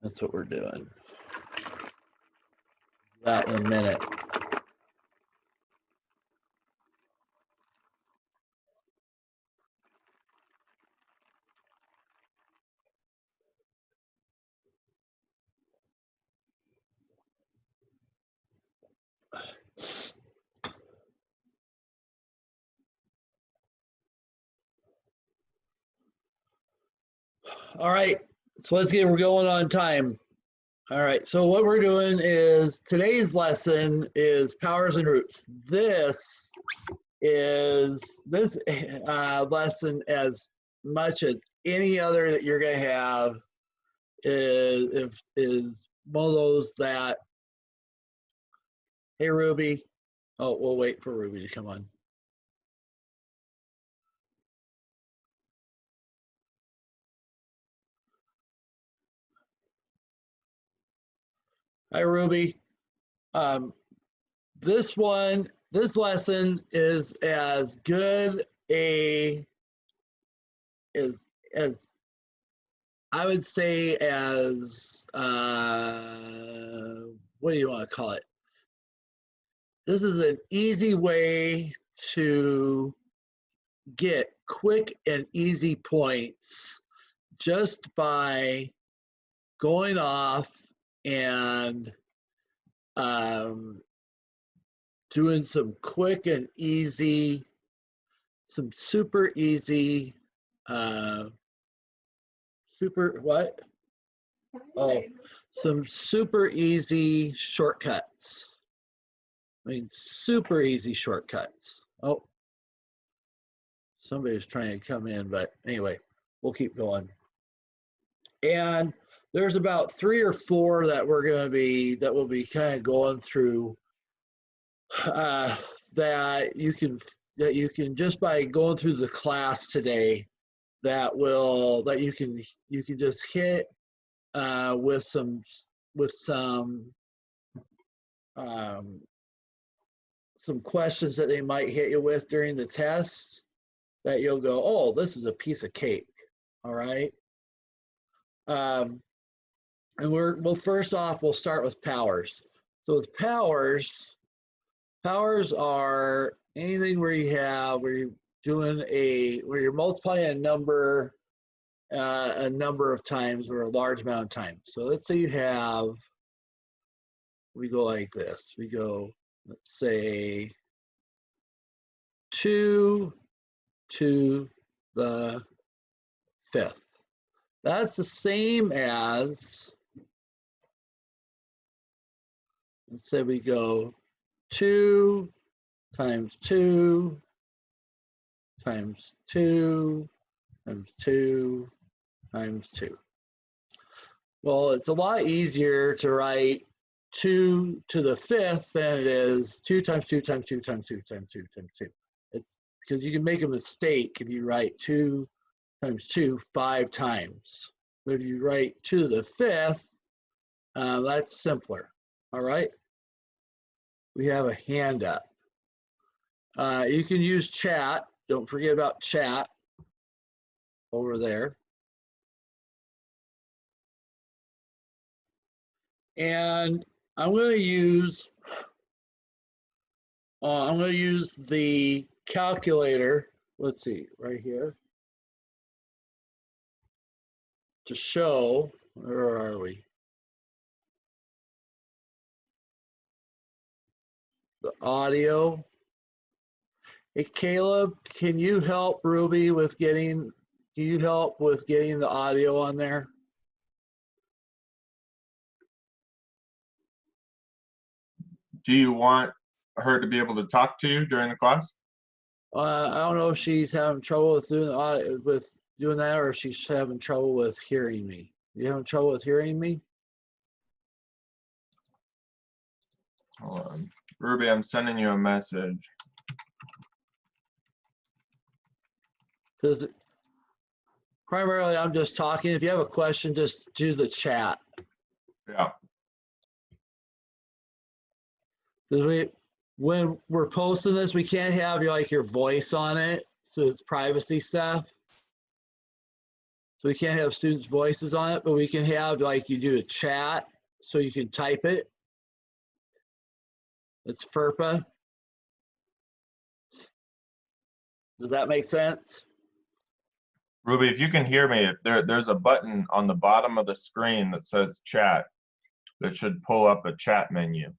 That's what we're doing. That in a minute. All right, so we're going on time. All right, so what we're doing is today's lesson is powers and roots. This lesson, as much as any other that you're going to have, is one of those that, hey Ruby, oh, we'll wait for Ruby to come on. Hi Ruby. This lesson is as good as I would say as what do you want to call it? This is an easy way to get quick and easy points just by going off and doing some quick and easy, some super easy, some super easy shortcuts. I mean, super easy shortcuts. Oh, somebody's trying to come in, but anyway, we'll keep going. And there's about 3 or 4 that we'll be kind of going through that you can just by going through the class today that you can just hit with some questions that they might hit you with during the test that you'll go, oh, this is a piece of cake. All right. And first off, we'll start with powers. So with powers are anything where you're multiplying a number of times or a large amount of times. So let's say we go like this. We go, let's say 2 to the 5th. That's the same as, let's say we go 2 times 2 times 2 times 2 times 2. Well, it's a lot easier to write 2 to the 5th than it is 2 times 2 times 2 times 2 times 2 times 2. It's because you can make a mistake if you write 2 times 2 5 times. But if you write 2 to the 5th, that's simpler. All right. We have a hand up. You can use chat. Don't forget about chat over there. And I'm going to use the calculator. Let's see, right here, to show, where are we? The audio. Hey, Caleb, can you help Ruby with getting the audio on there? Do you want her to be able to talk to you during the class? I don't know if she's having trouble with doing that, or if she's having trouble with hearing me. You having trouble with hearing me? Hold on. Ruby, I'm sending you a message. Because primarily I'm just talking. If you have a question, just do the chat. Yeah. Because when we're posting this, we can't have your voice on it, so it's privacy stuff. So we can't have students' voices on it, but we can have, like, you do a chat so you can type it. It's FERPA. Does that make sense? Ruby, if you can hear me, there's a button on the bottom of the screen that says chat that should pull up a chat menu.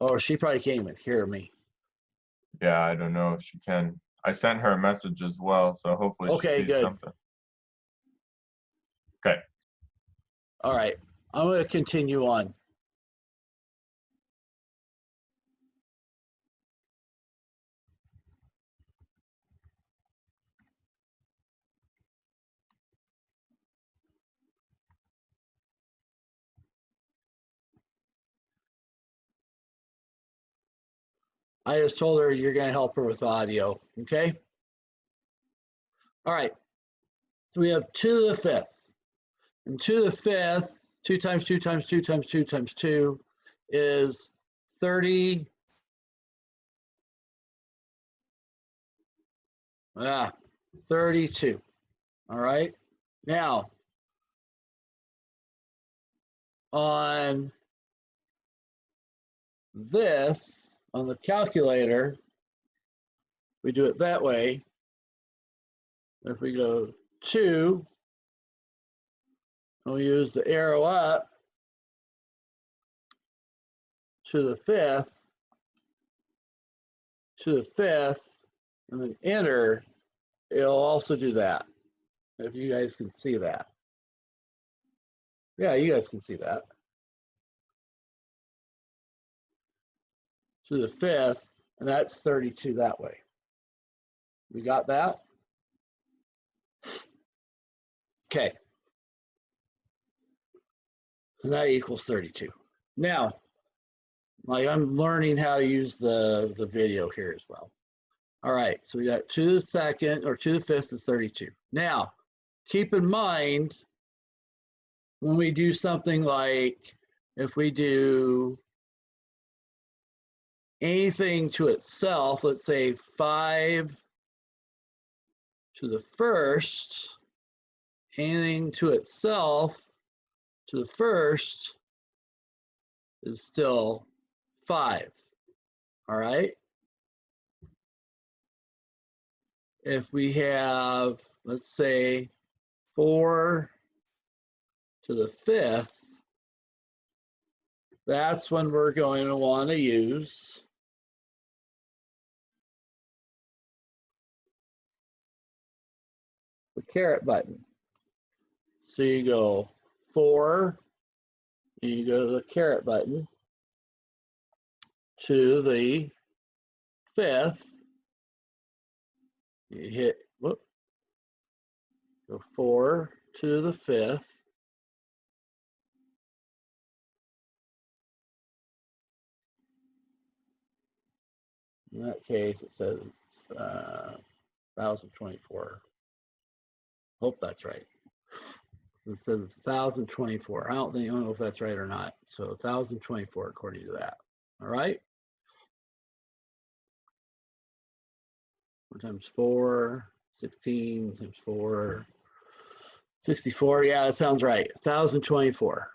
Oh, she probably can't even hear me. Yeah, I don't know if she can. I sent her a message as well, so hopefully she Okay, sees good. something. Okay. All right, I'm going to continue on. I just told her you're going to help her with audio, okay? All right, so we have 2 to the 5th. And 2 to the 5th, 2 times 2 times 2 times 2 times 2 is 30. 32. All right. Now, on this, on the calculator, we do it that way. If we go 2, and we use the arrow up to the 5th, and then enter, it'll also do that. If you guys can see that. Yeah, you guys can see that. To the 5th, and that's 32 that way. We got that? Okay. And that equals 32. Now, like, I'm learning how to use the video here as well. All right, so we got 2 to the 2nd, or 2 to the 5th is 32. Now, keep in mind, when we do something like, if we do anything to itself, let's say 5 to the 1st, anything to itself to the 1st is still 5, all right? If we have, let's say, 4 to the 5th, that's when we're going to want to use the caret button. So you go 4, and you go to the caret button, to the 5th, you hit, whoop, go 4 to the 5th, in that case it says 1024. Hope that's right. So it says 1024. I don't know if that's right or not. So 1024 according to that. All right. 4 times 4, 16 times 4, 64. Yeah, that sounds right. 1024.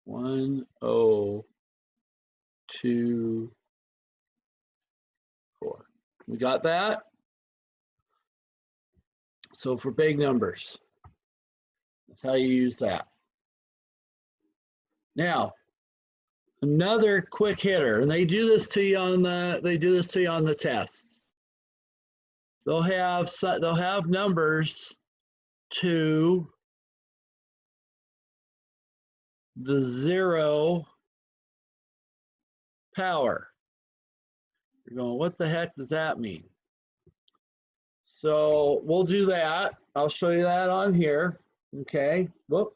1024. We got that? So for big numbers, that's how you use that. Now, another quick hitter, and they do this to you on the test. They'll have numbers to the 0 power. You're going, what the heck does that mean? So we'll do that. I'll show you that on here. Okay. Whoop.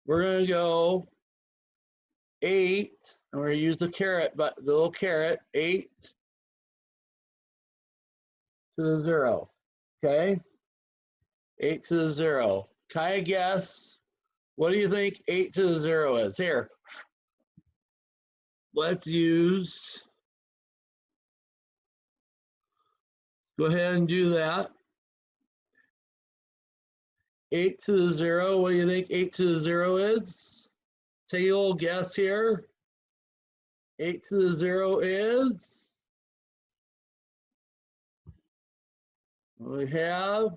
We're going to go 8, and we're going to use the caret, but the little caret, 8 to the 0. Okay. 8 to the 0. Kind of guess. What do you think 8 to the 0 is? Here. Let's use. Go ahead and do that. 8 to the 0, what do you think 8 to the 0 is? Take a little guess here. 8 to the 0 is, we have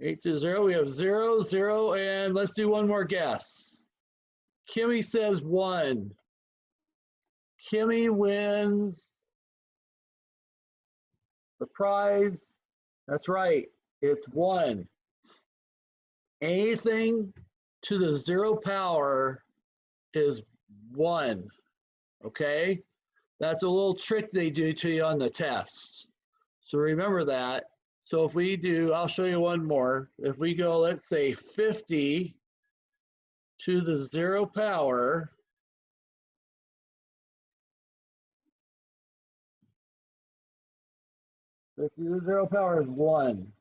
8 to 0, we have 0, 0, and let's do one more guess. Kimmy says 1. Kimmy wins the prize. That's right, it's 1. Anything to the 0 power is 1, okay? That's a little trick they do to you on the test. So remember that. So if we do, I'll show you one more. If we go, let's say 50 to the 0 power, the 0 power is 1.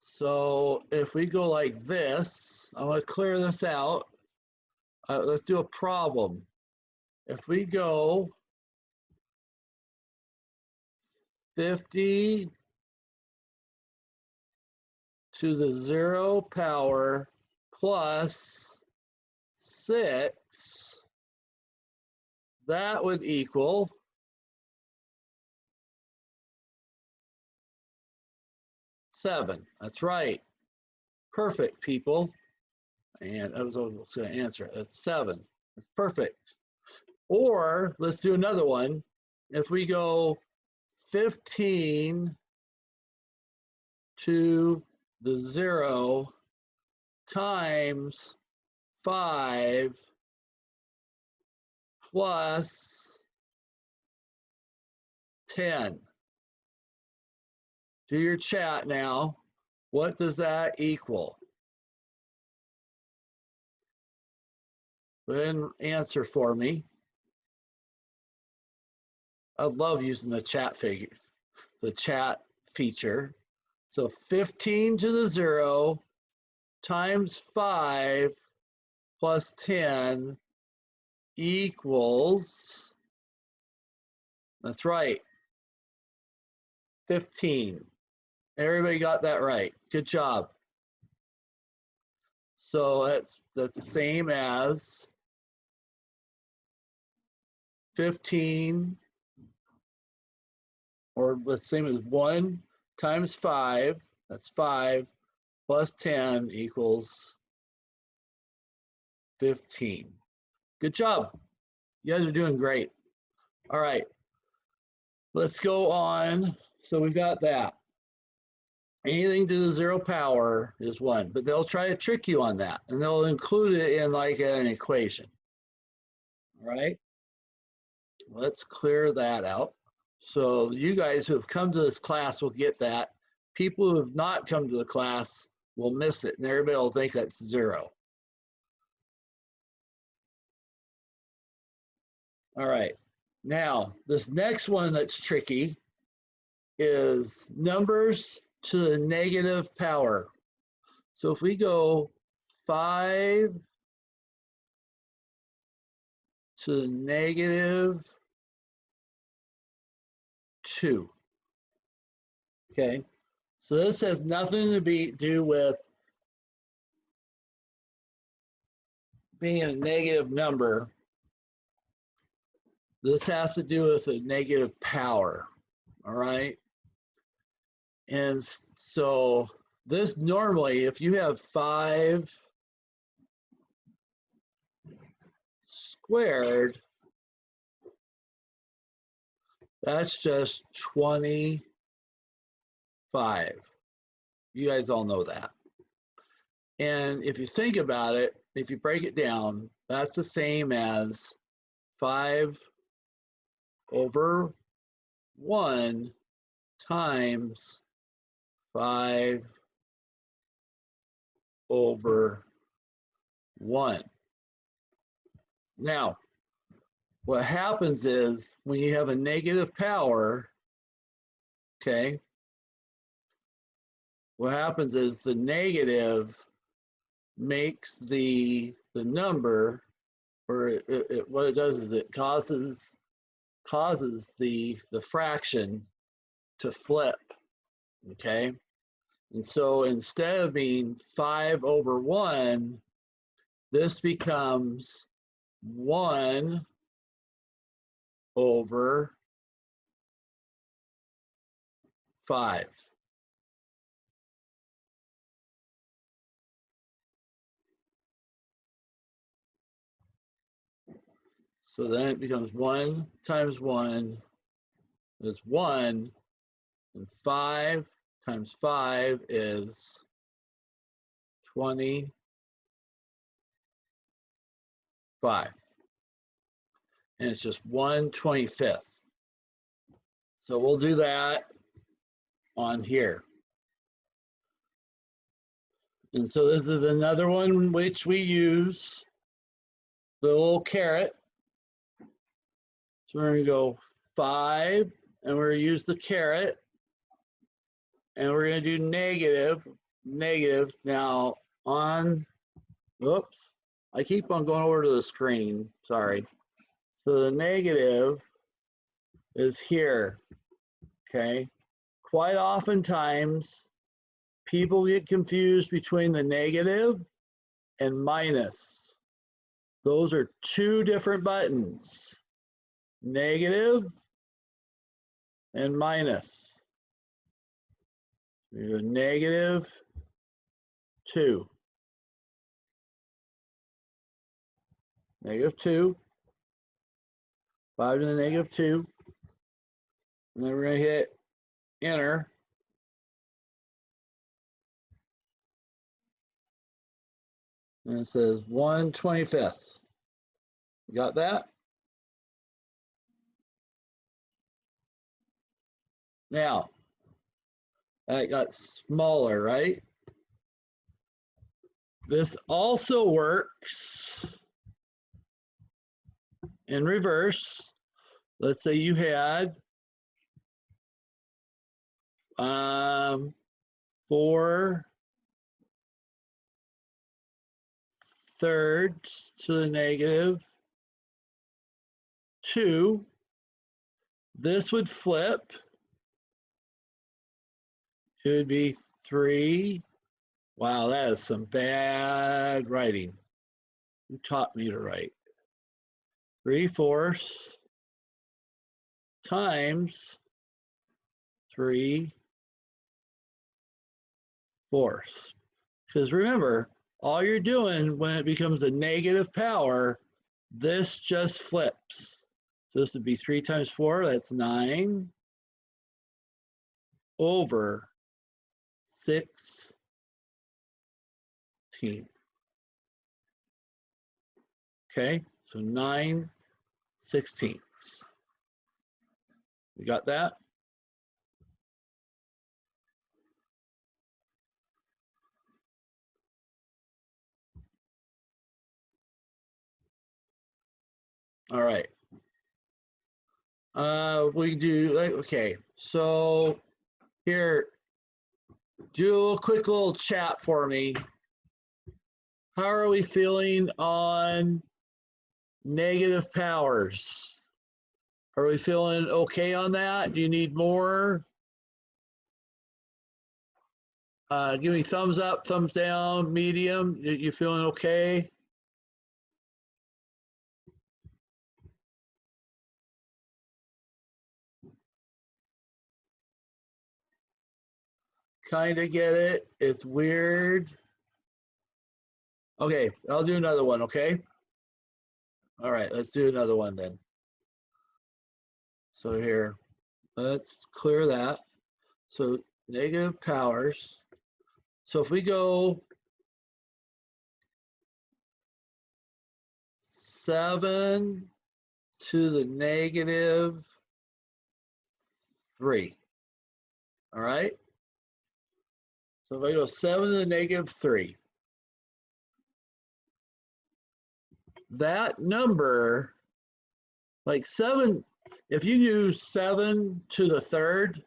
So if we go like this, I'm going to clear this out. Let's do a problem. If we go 50 to the 0 power plus 6, that would equal 7. That's right. Perfect, people. And I was going to answer it. That's 7. That's perfect. Or let's do another one. If we go 15 to the 0 times 5 plus 10. Do your chat now. What does that equal? Go ahead and answer for me. I love using the chat feature. So 15 to the 0 times 5 plus 10 equals, that's right, 15. Everybody got that right. Good job. So that's the same as 15, or the same as 1 times 5, that's 5, plus 10 equals 15. Good job. You guys are doing great. All right, let's go on. So we've got that. Anything to the 0 power is 1, but they'll try to trick you on that, and they'll include it in like an equation. All right, let's clear that out. So you guys who have come to this class will get that. People who have not come to the class will miss it, and everybody will think that's 0. All right, now this next one that's tricky is numbers to the negative power. So if we go 5 to the negative 2. Okay, so this has nothing to do with being a negative number. This has to do with a negative power, all right? And so this normally, if you have 5 squared, that's just 25. You guys all know that. And if you think about it, if you break it down, that's the same as 5 over 1 times 5 over 1. Now, what happens is when you have a negative power, okay, what happens is the negative makes the number, or what it does is it causes the fraction to flip, okay? And so instead of being 5 over 1, this becomes 1 over 5. So then it becomes 1 times 1 is 1, and 5 times 5 is 25. And it's just 1/25. So we'll do that on here. And so this is another one which we use the little caret. So we're going to go 5, and we're going to use the caret. And we're going to do negative. Now on, whoops, I keep on going over to the screen, sorry. So the negative is here, okay? Quite oftentimes, people get confused between the negative and minus. Those are two different buttons, negative and minus. We go -2. -2. 5 to the -2. And then we're going to hit enter. And it says 1/25. You got that? Now, that got smaller, right? This also works in reverse. Let's say you had 4/3 to the -2. This would flip. It would be 3. Wow, that is some bad writing. Who taught me to write? 3/4 times 3/4. Because remember, all you're doing when it becomes a negative power, this just flips. So this would be 3 times 4, that's 9 over 16. Okay, so 9/16. You got that? All right. We do, okay, so here, do a quick little chat for me. How are we feeling on negative powers? Are we feeling okay on that? Do you need more? Give me thumbs up, thumbs down, medium. You feeling okay? Kind of get it. It's weird. Okay, I'll do another one, okay? All right, let's do another one then. So here, let's clear that. So negative powers. So if we go 7 to the -3, all right? So if I go 7 to the -3, that number, like 7, if you use 7 to the 3rd,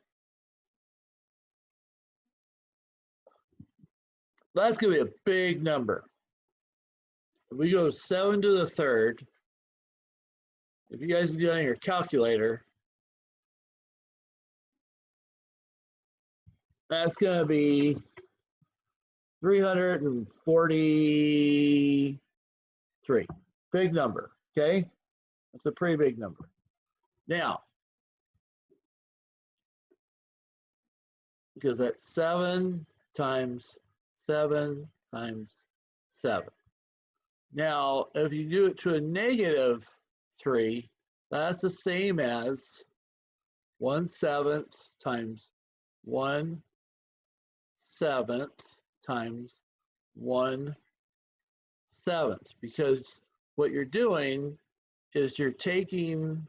that's going to be a big number. If we go 7 to the 3rd, if you guys can do it on your calculator, that's going to be 343. Big number, okay? That's a pretty big number. Now, because that's 7 times 7 times 7. Now, if you do it to a -3, that's the same as 1/7 times 1/7 times 1/7, because what you're doing is you're taking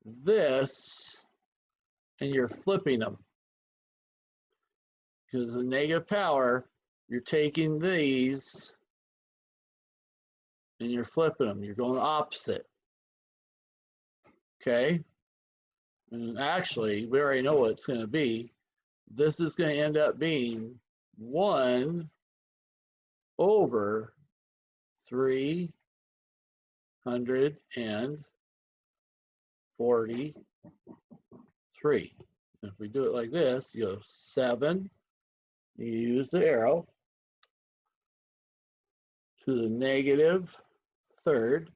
this and you're flipping them. Because the negative power, you're taking these and you're flipping them. You're going opposite. Okay? And actually, we already know what it's going to be. This is going to end up being 1/343. If we do it like this, you go 7, you use the arrow to the -3rd.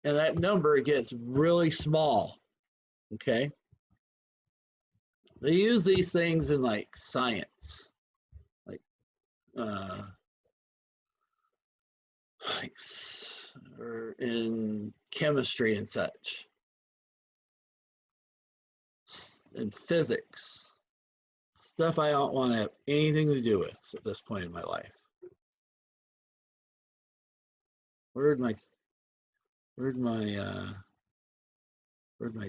And that number gets really small, okay? They use these things in like science, or in chemistry and such, in physics, stuff I don't want to have anything to do with at this point in my life. Where'd my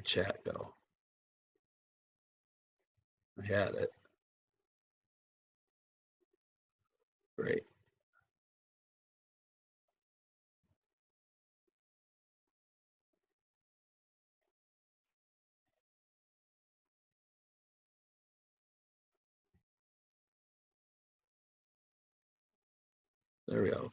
chat go? I had it. Great. There we go.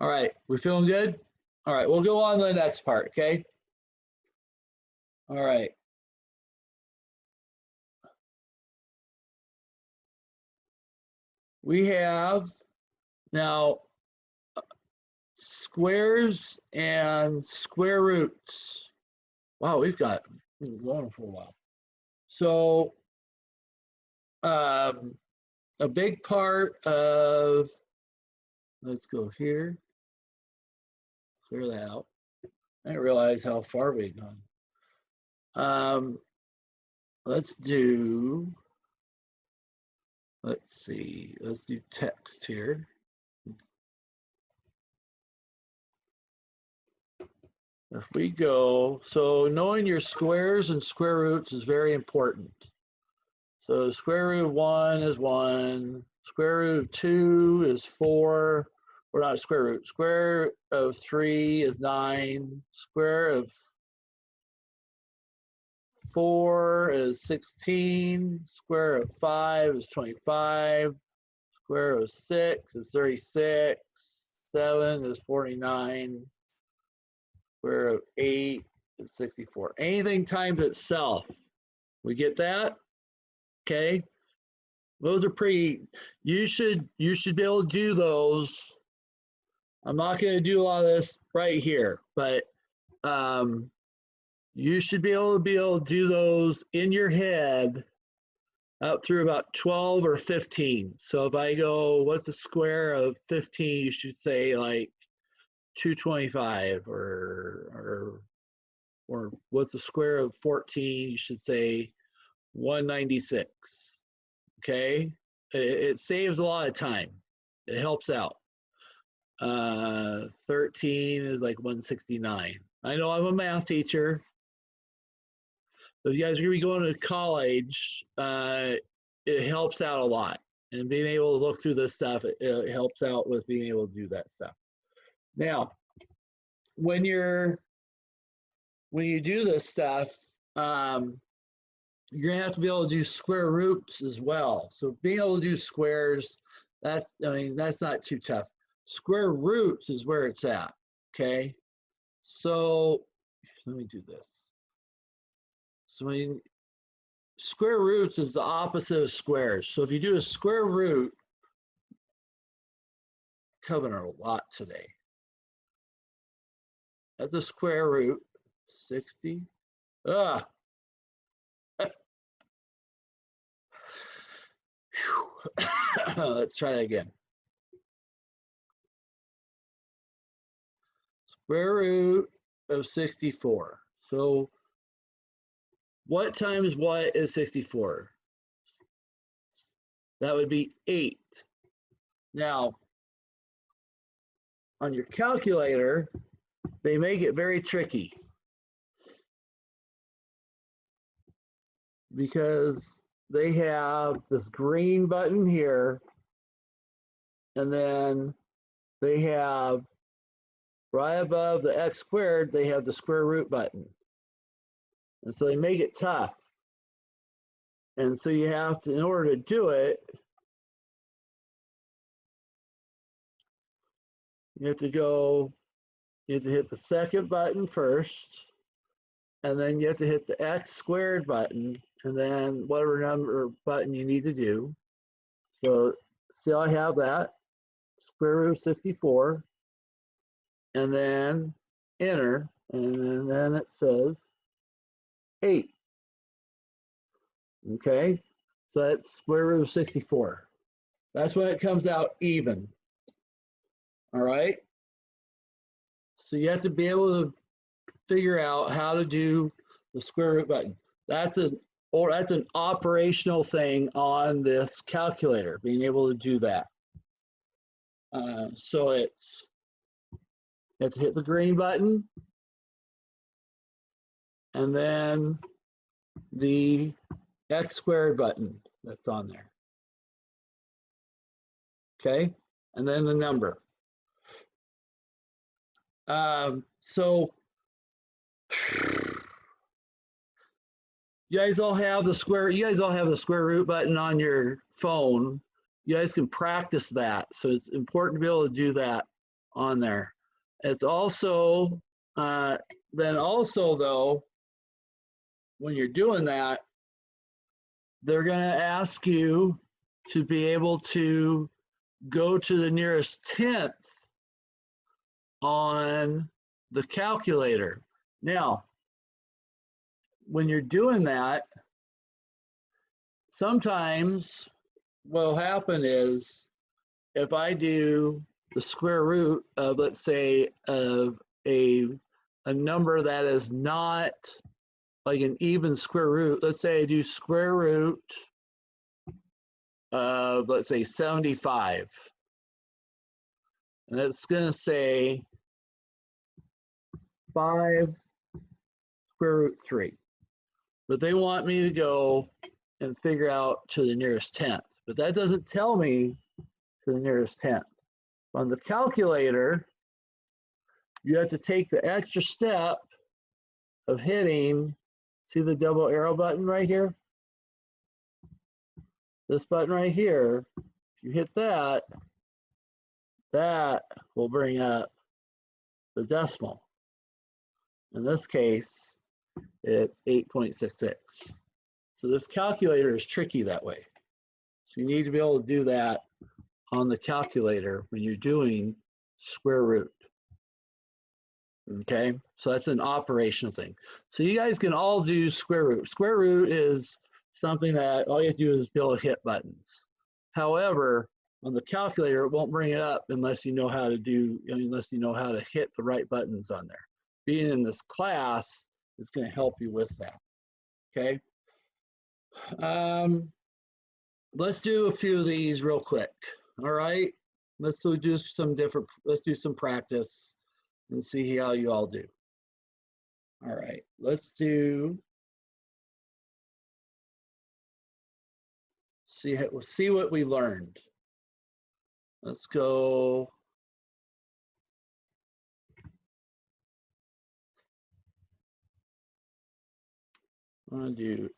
All right, we feeling good? All right, we'll go on to the next part, okay? All right. We have now squares and square roots. Wow, we've got going for a while. So a big part of, let's go here, clear that out. I didn't realize how far we'd gone. Let's do text here. If we go, so knowing your squares and square roots is very important. So square root of 1 is 1, square root of 2 is 4, or not square root, square of 3 is 9, square of 4 is 16, square of 5 is 25, square of 6 is 36, 7 is 49, square of 8 is 64. Anything times itself. We get that? Okay. Those are pretty, you should be able to do those. I'm not going to do a lot of this right here, but you should be able to do those in your head up through about 12 or 15. So if I go, what's the square of 15? You should say like 225, or what's the square of 14? You should say 196. Okay, it saves a lot of time. It helps out. 13 is like 169. I know I'm a math teacher. So if you guys are gonna be going to college, it helps out a lot. And being able to look through this stuff, it helps out with being able to do that stuff. Now, when you do this stuff, you're gonna have to be able to do square roots as well. So being able to do squares, that's not too tough. Square roots is where it's at, okay? So let me do this. So square roots is the opposite of squares. So if you do a square root, covering a lot today. That's a square root, 60. Ah. Let's try that again. Square root of 64. So what times what is 64? That would be 8. Now, on your calculator, they make it very tricky because they have this green button here, and then they have right above the x squared, they have the square root button. And so they make it tough. And so you have to, in order to do it, you have to hit the second button first, and then you have to hit the x squared button, and then whatever number button you need to do. So see, I have that, square root of 64, and then enter, and then it says 8. Okay, so that's square root of 64. That's when it comes out even. All right. So you have to be able to figure out how to do the square root button. That's an operational thing on this calculator, being able to do that. So you have to hit the green button, and then the x squared button that's on there. Okay, and then the number. So you guys all have the square root button on your phone. You guys can practice that. So it's important to be able to do that on there. It's also, then also though, when you're doing that, they're gonna ask you to be able to go to the nearest 10th on the calculator. Now, when you're doing that, sometimes what will happen is if I do the square root of, let's say, of a number that is not like an even square root, let's say I do square root of, let's say, 75. And it's going to say 5 square root 3. But they want me to go and figure out to the nearest 10th. But that doesn't tell me to the nearest 10th. On the calculator, you have to take the extra step of hitting, see the double arrow button right here? This button right here, if you hit that, that will bring up the decimal. In this case, it's 8.66. So this calculator is tricky that way. So you need to be able to do that on the calculator when you're doing square root. Okay, so that's an operational thing. So you guys can all do square root. Square root is something that all you have to do is be able to hit buttons. However, on the calculator, it won't bring it up unless you know how to do, unless you know how to hit the right buttons on there. Being in this class is going to help you with that. Okay. Let's do a few of these real quick. All right. Let's do some practice and see how you all do. All right. Let's see what we learned. Let's go. I'll do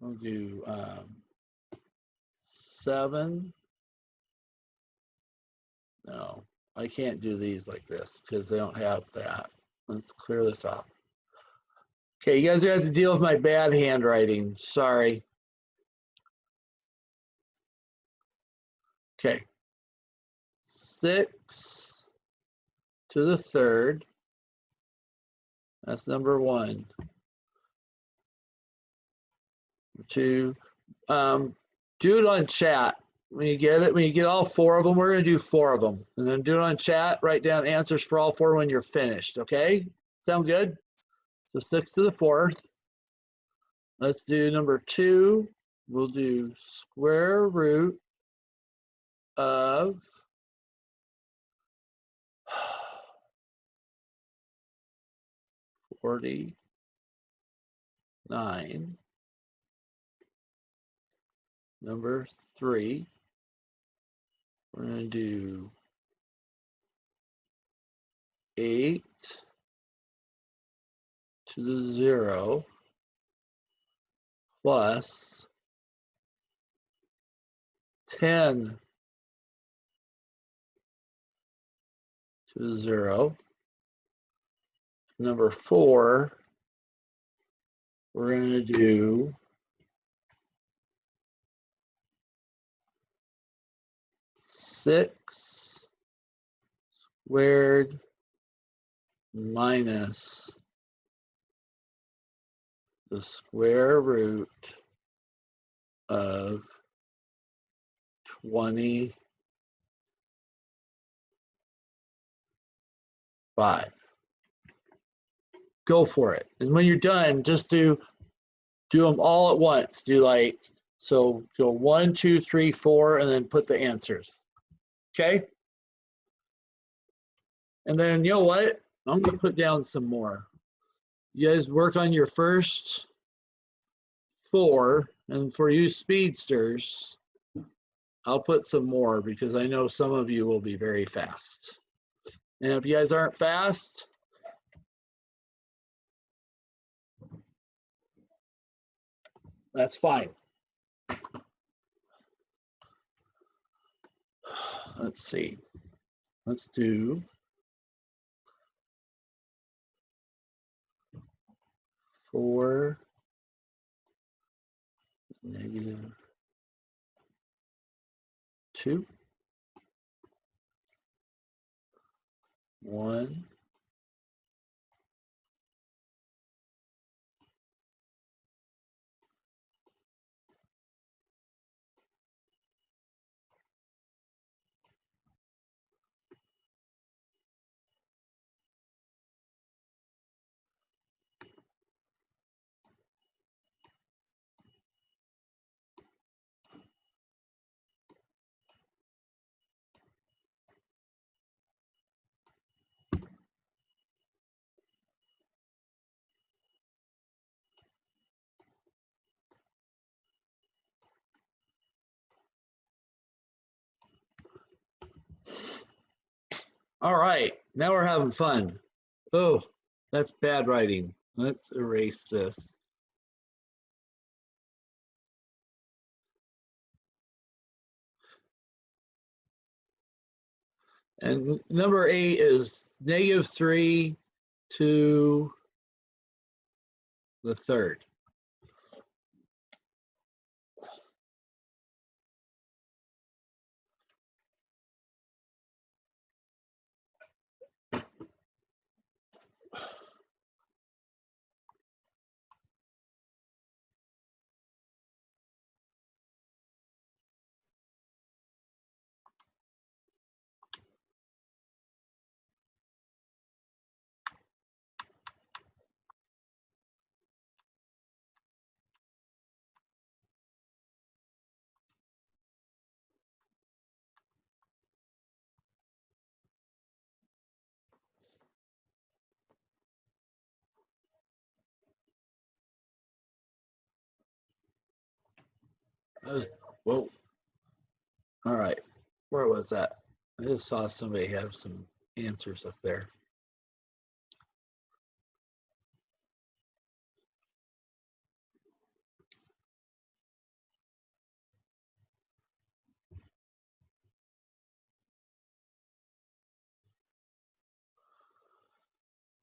I'll do 7 No, I can't do these like this because they don't have that. Let's clear this off. Okay, you guys are going to have to deal with my bad handwriting. Sorry. Okay. 6 to the third. That's number 1. 2. Do it on chat. When you get it, when you get all 4 of them, we're going to do 4 of them. And then do it on chat. Write down answers for all 4 when you're finished. Okay? Sound good? So 6 to the 4th. Let's do number 2. We'll do square root of 49. Number 3. We're going to do 8 to the 0 plus 10 to the 0. Number 4, we're going to do 6 squared minus the square root of 25. Go for it. And when you're done, just do them all at once. Do like, so go 1, 2, 3, 4, and then put the answers. Okay? And then, you know what? I'm going to put down some more. You guys work on your first 4, and for you speedsters, I'll put some more because I know some of you will be very fast. And if you guys aren't fast, that's fine. Let's see. Let's do 4 negative 2, 1, all right, now we're having fun. Oh, that's bad writing. Let's erase this. And number 8 is negative 3 to the third. Whoa. All right, where was that? I just saw somebody have some answers up there.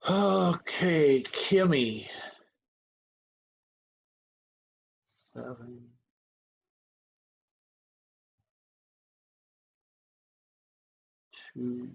Okay, Kimmy. 7. Two.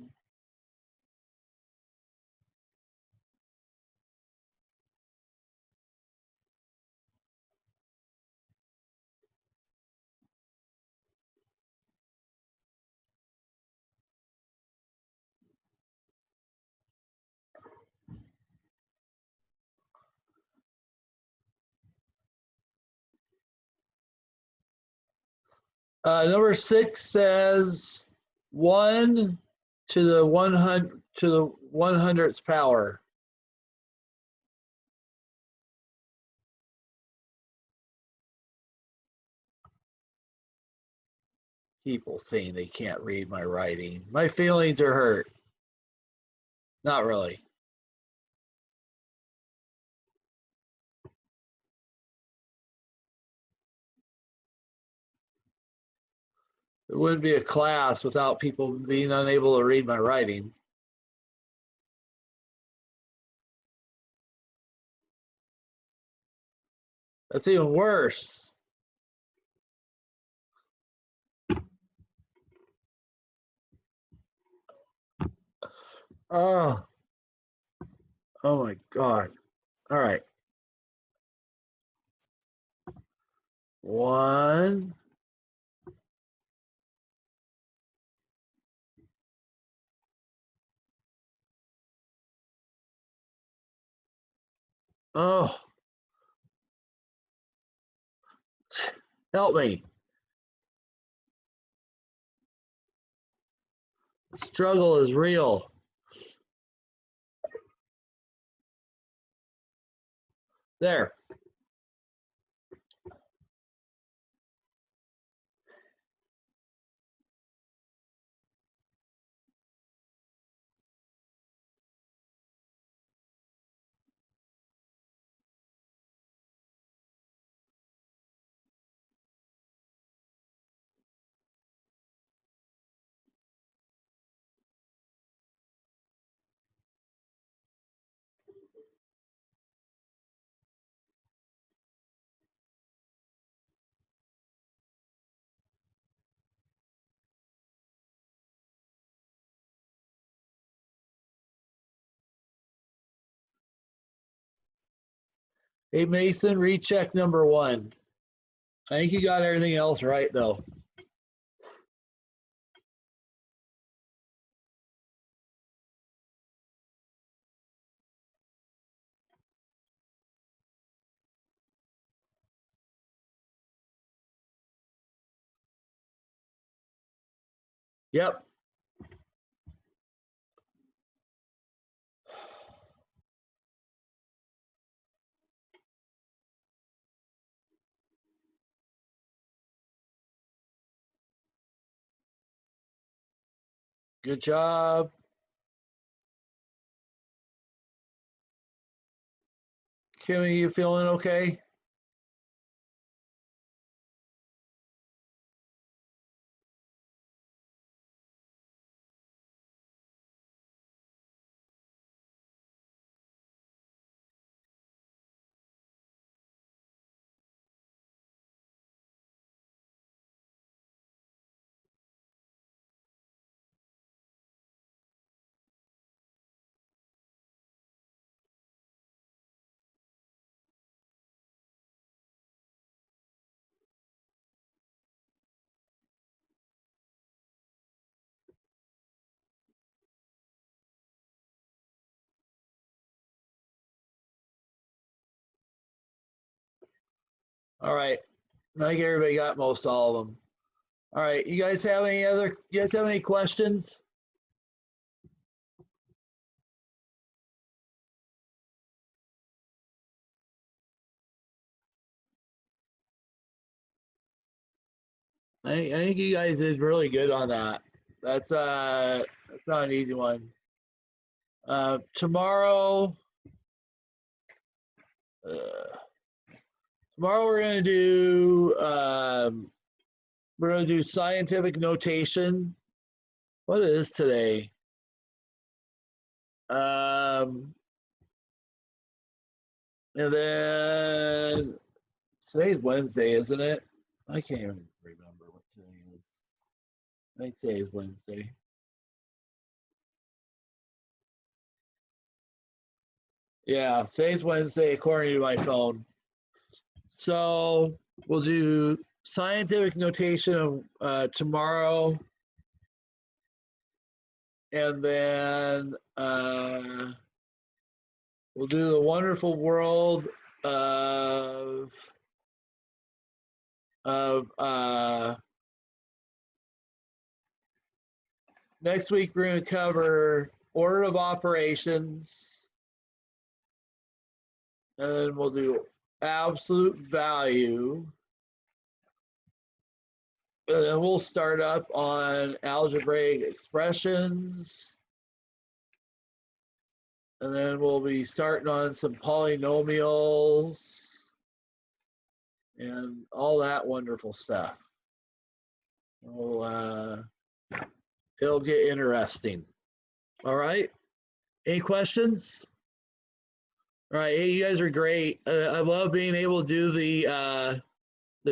Number 6 says 1 to the 100th power. People saying they can't read my writing. My feelings are hurt. Not really. It wouldn't be a class without people being unable to read my writing. That's even worse. Oh, oh my God. All right. 1. Oh, help me. Struggle is real. There. Hey, Mason, recheck number 1. I think you got everything else right, though. Yep. Good job. Kimmy, you feeling okay? All right. I think everybody got most all of them. All right. You guys have any questions? I think you guys did really good on that. That's not an easy one. Tomorrow we're gonna do scientific notation. What is today? And then today's Wednesday, isn't it? I can't even remember what today is. I think today is Wednesday. Yeah, today's Wednesday according to my phone. So we'll do scientific notation tomorrow. And then we'll do the wonderful world of next week. We're going to cover order of operations, and then we'll do absolute value, and then we'll start up on algebraic expressions. And then we'll be starting on some polynomials and all that wonderful stuff. It'll get interesting. All right. Any questions? All right. Hey, you guys are great. I love being able to do the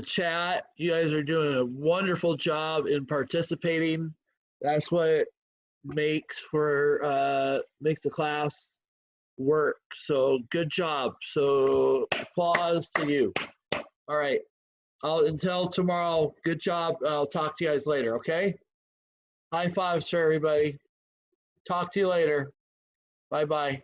chat. You guys are doing a wonderful job in participating. That's what makes the class work. So good job. So applause to you. All right. Until tomorrow, good job. I'll talk to you guys later, okay? High fives for everybody. Talk to you later. Bye-bye.